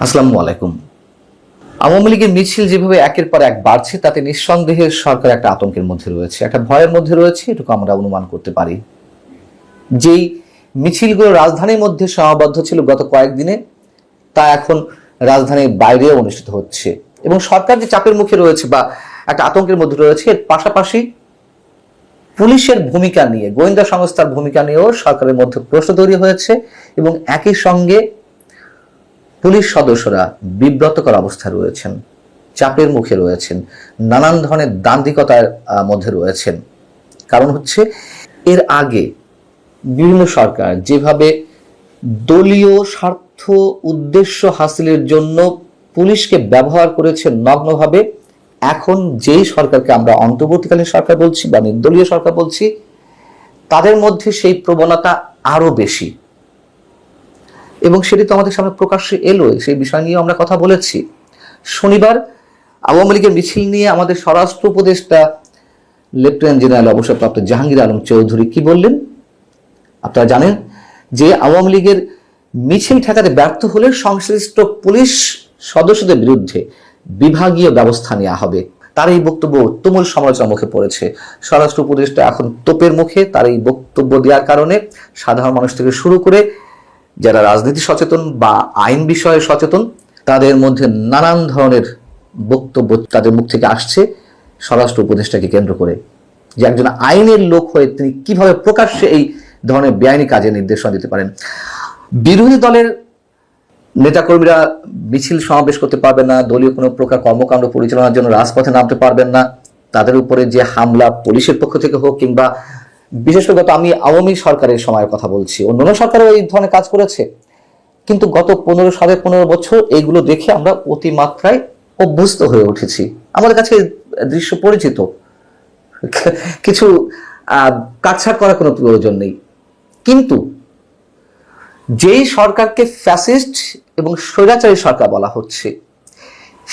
আসসালামু আলাইকুম। আওয়ামী লীগের মিছিল যেভাবে একের পর এক বাড়ছে তাতে নিঃসন্দেহে সরকার একটা আতঙ্কের মধ্যে রয়েছে, একটা ভয়ের মধ্যে রয়েছে, এটুকু আমরা অনুমান করতে পারি। যেই মিছিলগুলো রাজধানীর মধ্যে সীমাবদ্ধ ছিল গত কয়েকদিনে, তা এখন রাজধানীর বাইরেও অনুষ্ঠিত হচ্ছে এবং সরকার যে চাপের মুখে রয়েছে বা একটা আতঙ্কের মধ্যে রয়েছে, এর পাশাপাশি পুলিশের ভূমিকা নিয়ে, গোয়েন্দা সংস্থার ভূমিকা নিয়েও সরকারের মধ্যে প্রশ্ন তৈরি হয়েছে এবং একই সঙ্গে পুলিশ সদস্যরা বিব্রতকর অবস্থায় রয়েছেন, চাপের মুখে রয়েছেন, নানান ধরনের দান্দিকতার মধ্যে রয়েছেন। কারণ হচ্ছে এর আগে বিভিন্ন সরকার যেভাবে দলীয় স্বার্থ উদ্দেশ্য হাসিলের জন্য পুলিশকে ব্যবহার করেছে নগ্নভাবে, এখন যেই সরকারকে আমরা অন্তর্বর্তীকালীন সরকার বলছি বা নির্দলীয় সরকার বলছি, তাদের মধ্যে সেই প্রবণতা আরো বেশি এবং সেটি তো আমাদের সামনে প্রকাশ্যে এলো। সেই বিষয় নিয়ে আমরা কথা বলেছি। শনিবার আওয়ামী লীগের মিছিল নিয়ে আমাদের স্বরাষ্ট্র উপদেষ্টা লেফটেন্যান্ট জেনারেল অবসরপ্রাপ্ত জাহাঙ্গীর আলম চৌধুরী কি বললেন আপনারা জানেন, যে আওয়ামী লীগের মিছিল ঠেকাতে ব্যর্থ হলে সংশ্লিষ্ট পুলিশ সদস্যদের বিরুদ্ধে বিভাগীয় ব্যবস্থা নেওয়া হবে। তার এই বক্তব্য তুমুল সমালোচনার মুখে পড়েছে। স্বরাষ্ট্র উপদেষ্টা এখন তোপের মুখে। তার এই বক্তব্য দেওয়ার কারণে সাধারণ মানুষ থেকে শুরু করে যারা রাজনীতি সচেতন বা আইন বিষয়ে সচেতন, তাদের মধ্যে নানান ধরনের বক্তব্য তাদের মুখ থেকে আসছে স্বরাষ্ট্র উপদেষ্টাকে কেন্দ্র করে, যে একজন আইনের লোক হয়ে তিনি কিভাবে প্রকাশ্যে এই ধরনের বেআইনি কাজে নির্দেশনা দিতে পারেন। বিরোধী দলের নেতাকর্মীরা মিছিল সমাবেশ করতে পারবেন না, দলীয় কোনো প্রকার কর্মকাণ্ড পরিচালনার জন্য রাজপথে নামতে পারবেন না। তাদের উপরে যে হামলা পুলিশের পক্ষ থেকে হোক, কিংবা বিশেষ করে আমি আওয়ামী সরকারের সময়ের কথা বলছি, অন্যান্য সরকারও এই ধরনের কাজ করেছে, কিন্তু গত 15 বছর এইগুলো দেখে আমরা অতিমাত্রায় অভ্যস্ত হয়ে উঠেছি। আমাদের কাছে দৃশ্য পরিচিত, কিছু কাটছাট করার কোনো প্রয়োজন নেই। কিন্তু যেই সরকারকে ফ্যাসিস্ট এবং স্বৈরাচারী সরকার বলা হচ্ছে,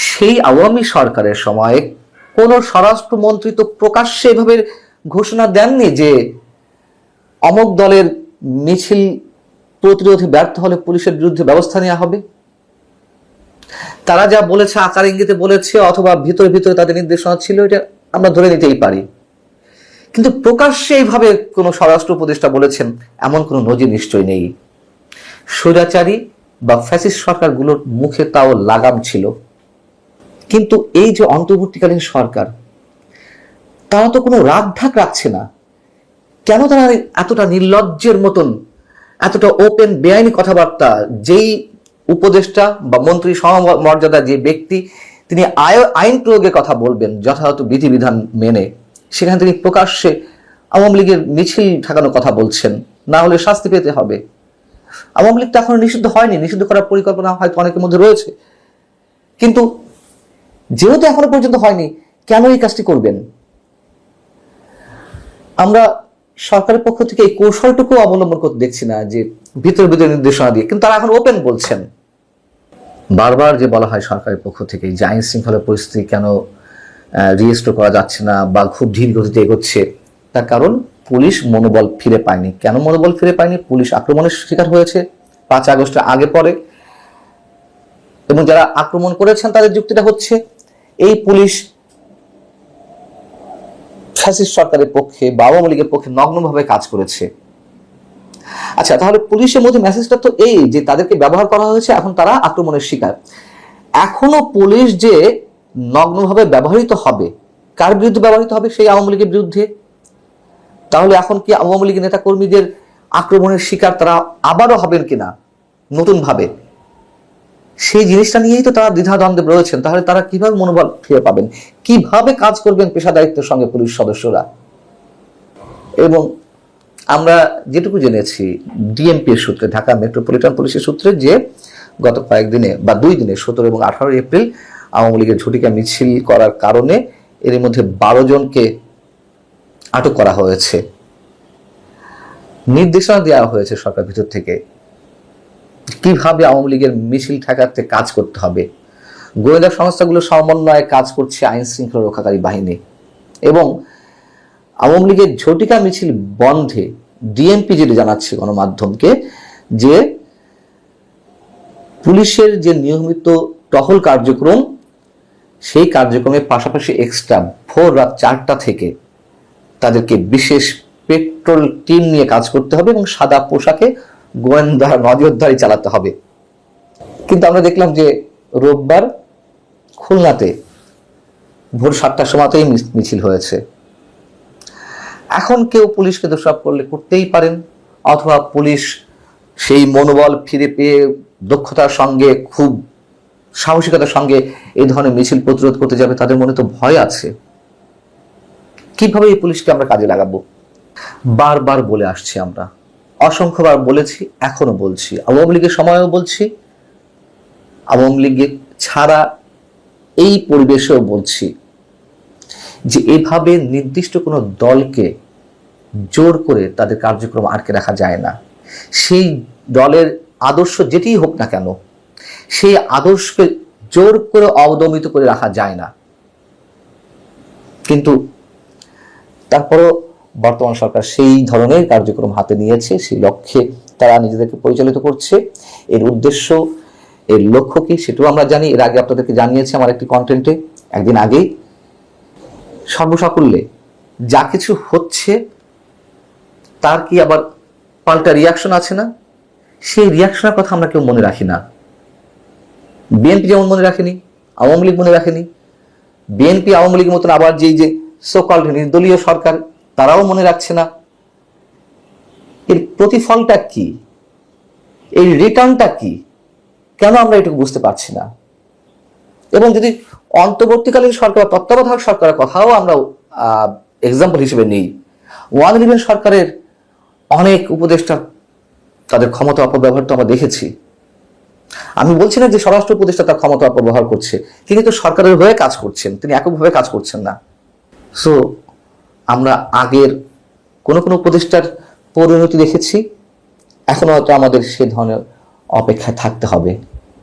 সেই আওয়ামী সরকারের সময় কোন স্বরাষ্ট্রমন্ত্রী তো প্রকাশ্যে এভাবে ঘোষণা দেননি যে অমুক দলের মিছিল প্রতিরোধে ব্যর্থ হলে পুলিশের বিরুদ্ধে ব্যবস্থা নেওয়া হবে। তারা যা বলেছে আকার ইঙ্গিতে বলেছে, অথবা ভিতরে ভিতরে তাদের নির্দেশনা ছিল, এটা আমরা ধরে নিতেই পারি। কিন্তু প্রকাশ্যে এইভাবে কোন স্বরাষ্ট্র উপদেষ্টা বলেছেন এমন কোনো নজির নিশ্চয় নেই। স্বৈরাচারী বা ফ্যাসিস্ট সরকারগুলোর মুখে তাও লাগাম ছিল, কিন্তু এই যে অন্তর্বর্তীকালীন সরকার, তারা তো কোনো রাগ ঢাক রাখছে না। কেন তারা এতটা নির্লজ্জের মতন, এতটা ওপেন বেআইনি কথাবার্তা, যেই উপদেষ্টা বা মন্ত্রী সমমর্যাদা যে ব্যক্তি, তিনি আইন প্রয়োগের কথা বলবেন যথাযথ বিধিবিধান মেনে, সেখানে তিনি প্রকাশ্যে আওয়ামী লীগের মিছিল ঠেকানোর কথা বলছেন, না হলে শাস্তি পেতে হবে। আওয়ামী লীগ তো এখনো নিষিদ্ধ হয়নি, নিষিদ্ধ করার পরিকল্পনা হয়তো অনেকের মধ্যে রয়েছে, কিন্তু যেহেতু এখনো পর্যন্ত হয়নি, কেন এই কাজটি করবেন? আমরা সরকারের পক্ষ থেকে এই কৌশলটুকু অবলম্বন করতে দেখছি না, যে ভিতরে ভিতরে নির্দেশনা দিয়ে, কিন্তু তারা এখন ওপেন বলছেন। বারবার যে বলা হয় সরকারের পক্ষ থেকে যে আইন শৃঙ্খলা পরিস্থিতি কেন রিস্টোর করা যাচ্ছে না বা খুব ধীর গতিতে এগোচ্ছে, তার কারণ পুলিশ মনোবল ফিরে পায়নি। কেন মনোবল ফিরে পায়নি? পুলিশ আক্রমণের শিকার হয়েছে 5 আগস্টের আগে পরে, এবং যারা আক্রমণ করেছেন তাদের যুক্তিটা হচ্ছে এই পুলিশ ফ্যাসিস্ট সরকারের পক্ষে বা আওয়ামী লীগের পক্ষে নগ্নভাবে কাজ করেছে। আচ্ছা, তাহলে পুলিশের মধ্যে মেসেজটা তো এই যে তাদেরকে ব্যবহার করা হয়েছে, এখন তারা আক্রমণের শিকার। এখনো পুলিশ যে নগ্নভাবে ব্যবহৃত হবে, কার বিরুদ্ধে ব্যবহৃত হবে? সেই আওয়ামী লীগের বিরুদ্ধে। তাহলে এখন কি আওয়ামী লীগের নেতা কর্মীদের আক্রমণের শিকার তারা আবারও হবেন কিনা নতুন ভাবে, সেই জিনিসটা নিয়েই তো তারা দ্বিধাদ্বন্দ্বে রয়েছেন। তাহলে তারা কিভাবে মনোবল ফিরে পাবেন, কিভাবে কাজ করবেন পেশাদারিত্বের সঙ্গে পুলিশ সদস্যরা? এবং আমরা যেটুকু জেনেছি ডিএমপি এর সূত্রে, ঢাকা মেট্রোপলিটন পুলিশের সূত্রে, যে গত কয়েকদিনে বা 2 দিনে 17 এবং 18 এপ্রিল আওয়ামী লীগের ঝটিকা মিছিল করার কারণে এর মধ্যে 12 জনকে আটক করা হয়েছে। নির্দেশনা দেওয়া হয়েছে সরকার ভিতর থেকে কিভাবে আওয়ামী লীগের মিছিল ঠেকাতে কাজ করতে হবে। গোয়েন্দা সংস্থাগুলো সমন্বয়ে কাজ করছে আইন শৃঙ্খলা রক্ষাকারী বাহিনী, এবং আওয়ামী লীগের ঝটিকা মিছিল বন্ধে ডিএমপি যেটি জানাচ্ছে গণমাধ্যমকে, যে পুলিশের যে নিয়মিত টহল কার্যক্রম, সেই কার্যক্রমের পাশাপাশি এক্সট্রা ভোর রাত 4টা থেকে তাদেরকে বিশেষ পেট্রোল টিম নিয়ে কাজ করতে হবে এবং সাদা পোশাকে গোয়েন্দা নজরদারি চালাতে হবে। কিন্তু আমরা দেখলাম যে রোববার খুলনাতে ভোর 7টার সময়তেই মিছিল হয়েছে। এখন কেউ পুলিশকে দোষারোপ করলে করতেই পারেন, অথবা পুলিশ সেই মনোবল ফিরে পেয়ে দক্ষতার সঙ্গে, খুব সাহসিকতার সঙ্গে এই ধরনের মিছিল প্রতিরোধ করতে যাবে। তাদের মনে তো ভয় আছে। কিভাবে এই পুলিশকে আমরা কাজে লাগাবো? বারবার বলে আসছি, আমরা অসংখ্যবার বলেছি, এখনো বলছি, আওয়ামী লীগের সময়ও বলছি, আওয়ামী লীগের ছাড়া এই পরিবেশেও বলছি যে এভাবে নির্দিষ্ট কোনো দলকে জোর করে তাদের কার্যক্রম আটকে রাখা যায় না। সেই দলের আদর্শ যেটিই হোক না কেন, সেই আদর্শকে জোর করে অবদমিত করে রাখা যায় না। কিন্তু তারপরও বর্তমান সরকার সেই ধরনের কার্যক্রম হাতে নিয়েছে, সেই লক্ষ্যে তারা নিজেদেরকে পরিচালিত করছে। এর উদ্দেশ্য, এর লক্ষ্য কি সেটাও আমরা জানি। এর আগে আপনাদেরকে জানিয়েছি আমার একটি কন্টেন্টে, একদিন আগেই। সর্বসাকুল্যে যা কিছু হচ্ছে তার কি আবার পাল্টা রিয়াকশন আছে না? সেই রিয়াকশনের কথা আমরা কেউ মনে রাখি না। বিএনপি যেমন মনে রাখেনি, আওয়ামী লীগ মনে রাখেনি। বিএনপি আওয়ামী লীগের মতন আবার যে সোকল্ড নির্দলীয় সরকার, তারাও মনে রাখছে না। এর প্রতিফলটা কি? এই রিটার্নটা কি? কেন আমরা এটুকু বুঝতে পারছি না? এবং যদি অন্তর্বর্তীকালীন সরকার, তত্ত্বাবধায়ক সরকারের কথাও আমরা এক্সাম্পল হিসেবে নেই, 111 সরকারের অনেক উপদেষ্টা তাদের ক্ষমতা অপব্যবহার তো আমরা দেখেছি। আমি বলছি না যে স্বরাষ্ট্র উপদেষ্টা তার ক্ষমতা অপব্যবহার করছে, তিনি তো সরকারের হয়ে কাজ করছেন, তিনি এককভাবে কাজ করছেন না। সো আমরা আগের কোনো উপদেষ্টার পরিণতি দেখেছি, এখনো হয়তো আমাদের সে ধরনের অপেক্ষায় থাকতে হবে।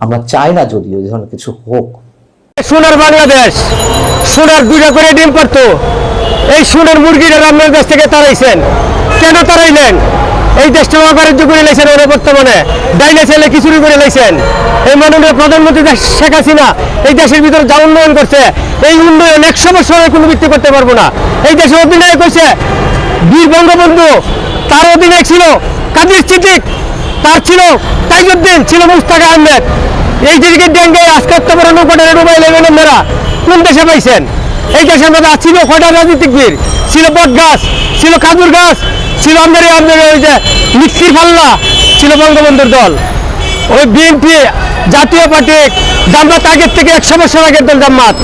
আমরা চাই না যদিও এই ধরনের কিছু হোক। সোনার বাংলাদেশ, সোনার 2টা করে ডিম পারতো, এই সোনার মুরগিটা আপনার দেশ থেকে তাড়াইছেন। কেন তাড়াইলেন? এই দেশটা অকার্য করে লাইছেন, ওরা বর্তমানে ডাইনে ছেলে খিচুড়ি করে লাইছেন। এই মাননীয় প্রধানমন্ত্রী শেখ হাসিনা এই দেশের ভিতরে যা উন্নয়ন করছে, এই উন্নয়ন 100 বছরে কোনো ভিত্তি করতে পারবো না। এই দেশের অধিনায়ক হয়েছে বীর বঙ্গবন্ধু, তার অধিনায়ক ছিল কাদের সিদ্দিক, তার ছিল তাইজউদ্দিন, ছিল মুস্তাক আহমেদ। এই দিকে ডেঙ্গে আজকে বড় নৌকাটা ডুবাই লেগেলেন মেরা কোন দেশে পাইছেন? এই দেশের মধ্যে ছিল কয়টা রাজনীতিক বীর, ছিল বট গাছ, ছিল খাজুর গাছ, ছিল আমাদের ওই যে মিক্সির পাল্লা, ছিল বঙ্গবন্ধুর দল। ওই বিএনপি জাতীয় পার্টি, জামাত আগের থেকে 100 বছর আগের দল জামাত।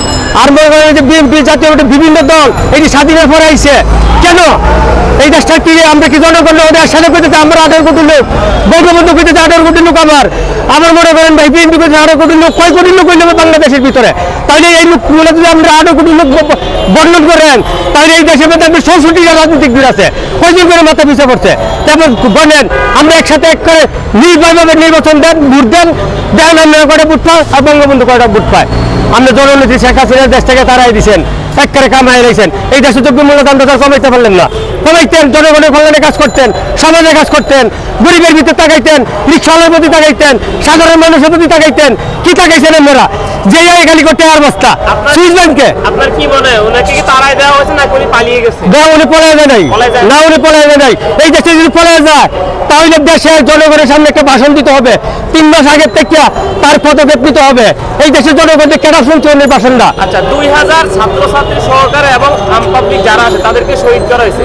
আর মনে করেন যে বিএনপি জাতীয় পার্টি বিভিন্ন দল, এটি স্বাধীনের পরে আইছে। কেন? এই দেশটা কি আমরা কি জনগণ ওদের সাথে করতে? আমরা 18 কোটি লোক, বঙ্গবন্ধু করতে 18 কোটি লোক। আমার মনে করেন ভাই বিএনপি করতে 18 কোটি লোক, কয় কোটি লোক হইলে বাংলাদেশের ভিতরে? তাহলে এই লোকগুলো যদি আমরা 18 কোটি লোক বর্ণন করেন, তাহলে এই দেশের মধ্যে 64টা রাজনৈতিক দল আছে, কয়জন করে মাথা পিছিয়ে পড়ছে? তারপর বলেন আমরা একসাথে এক করে নির্ভয়ভাবে নির্বাচন দেন, ভোট দেন, দেন আমরা কয়টা ভোট পাই আর বঙ্গবন্ধু কয়টা ভোট পায়? আমরা জননেত্রী শেখ হাসিনা দেশ থেকে তারাই দিচ্ছেন, একবারে কামাই রয়েছেন। এই দেশে যোগ্য মূল্যদানটা কমাইতে পারলেন না। কমাইতেন, জনগণের কল্যাণে কাজ করতেন, সমাজে কাজ করতেন, গরিবের ভিতরে তাকাইতেন, রিক্সাওয়ালার প্রতি তাকাইতেন, সাধারণ মানুষের প্রতি তাকাইতেন। কি তাকাইছেন আপনারা? যে খালি করতে আর বস্তা সুইস ব্যাংকে। আপনার কি মনে হয় ওনাকে কি তাড়াই দেওয়া হয়েছে না উনি পালিয়ে গেছে? উনি পলায় যায় নাই, না উনি পলায় যায় নাই। এই দেশে যদি পলায় যায় তাহলে দেশের জনগণের সামনে একটা ভাষণ দিতে হবে, 3 মাস আগের থেকে তার পদক্ষেপ নিতে হবে। এই দেশের জনগণকে কেন শুনছে উনি ভাষণটা? আচ্ছা, 2000 ছাত্রছাত্রী সহকারে এবং আম পাবলিক যারা আছে তাদেরকে শহীদ করা হয়েছে।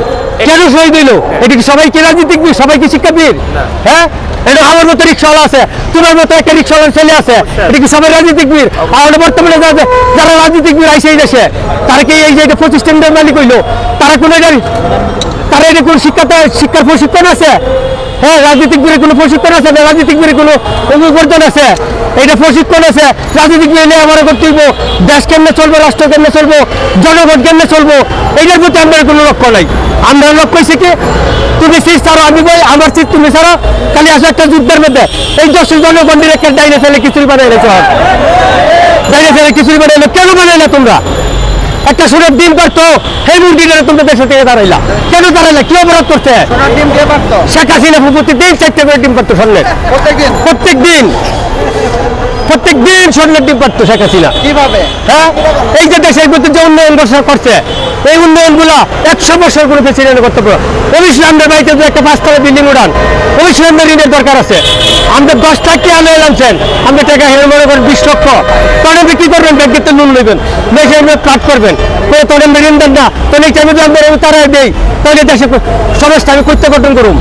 কেন শহীদ হইল? এটা কি সবাই কি রাজনীতিক? সবাই কি শিক্ষাবিদ? হ্যাঁ, এটা আমার মতো রিক্সাওয়ালা আছে, তোমার মতো একটা রিক্সাওয়ালার ছেলে আছে, এটা কি সবাই রাজনীতিক? আর বর্তমানে যারা রাজনীতিক আইসে এই দেশে, তারা কি এই যে প্রতিষ্ঠানের মালিক হইল? তারা কোনো শিক্ষার প্রশিক্ষণ আছে? হ্যাঁ, রাজনীতিক কোনো প্রশিক্ষণ আছে না? রাজনীতিক কোনো অভিবর্ধন আছে? এটা প্রশিক্ষণ আছে। রাজনীতিক নিয়ে আমরা করতে হইব, দেশ কেমনে চলবো, রাষ্ট্র কেমনে চলবো, জনগণ কেমনে চলবো, এইটার প্রতি আমাদের কোনো লক্ষ্য নাই। আমরা লক্ষ্য হয়েছে কি, তুমি সিট ছাড়ো, আমি বই আমার সিট তুমি ছাড়ো, খালি আসো একটা যুদ্ধের মধ্যে। এই দেশের জনগণ একটা ডাইনে ফেলে খিচুড়ি বানাই রেখে, ডাইনে ফেলে খিচুড়ি বানাইলো। কেন বানাইলে তোমরা? একটা সুরের ডিম পারতো সেই মুরগিটা তোমরা দেশে থেকে দাঁড়াইলা, কেন দাঁড়াইলা? কি অপরাধ করছে? ডিম কে পারতো? শেখ হাসিনা প্রতিদিন 4টা করে ডিম পারতো স্বর্ণের, প্রত্যেকদিন প্রত্যেক দিন স্বর্ণের ডিম পারতো শেখ হাসিনা। কিভাবে? হ্যাঁ, এই যে দেশের ভিতরে যে উন্নয়ন বছর করছে, এই উন্নয়নগুলো 100 বছর করে প্রেসিডেন্ট করতে পারো। অভিশ্রামদের বাড়িতে যদি একটা 5তলা বিল্ডিং উঠান, অভিশ্রামদের ঋণের দরকার আছে। আমরা 10 লাখ টাকা আনে আনছেন, আমরা টাকা হেরে মনে করেন 20 লক্ষ, তখন আপনি কি করবেন? ব্যাংকের তো লোন নেবেন, দেশের ফ্লাট করবেন, তখন ঋণ দেন না, তখন এই টাইমে আমরা তারা দেই, তাহলে দেশে সমাজটা আমি করতে গঠন করুন।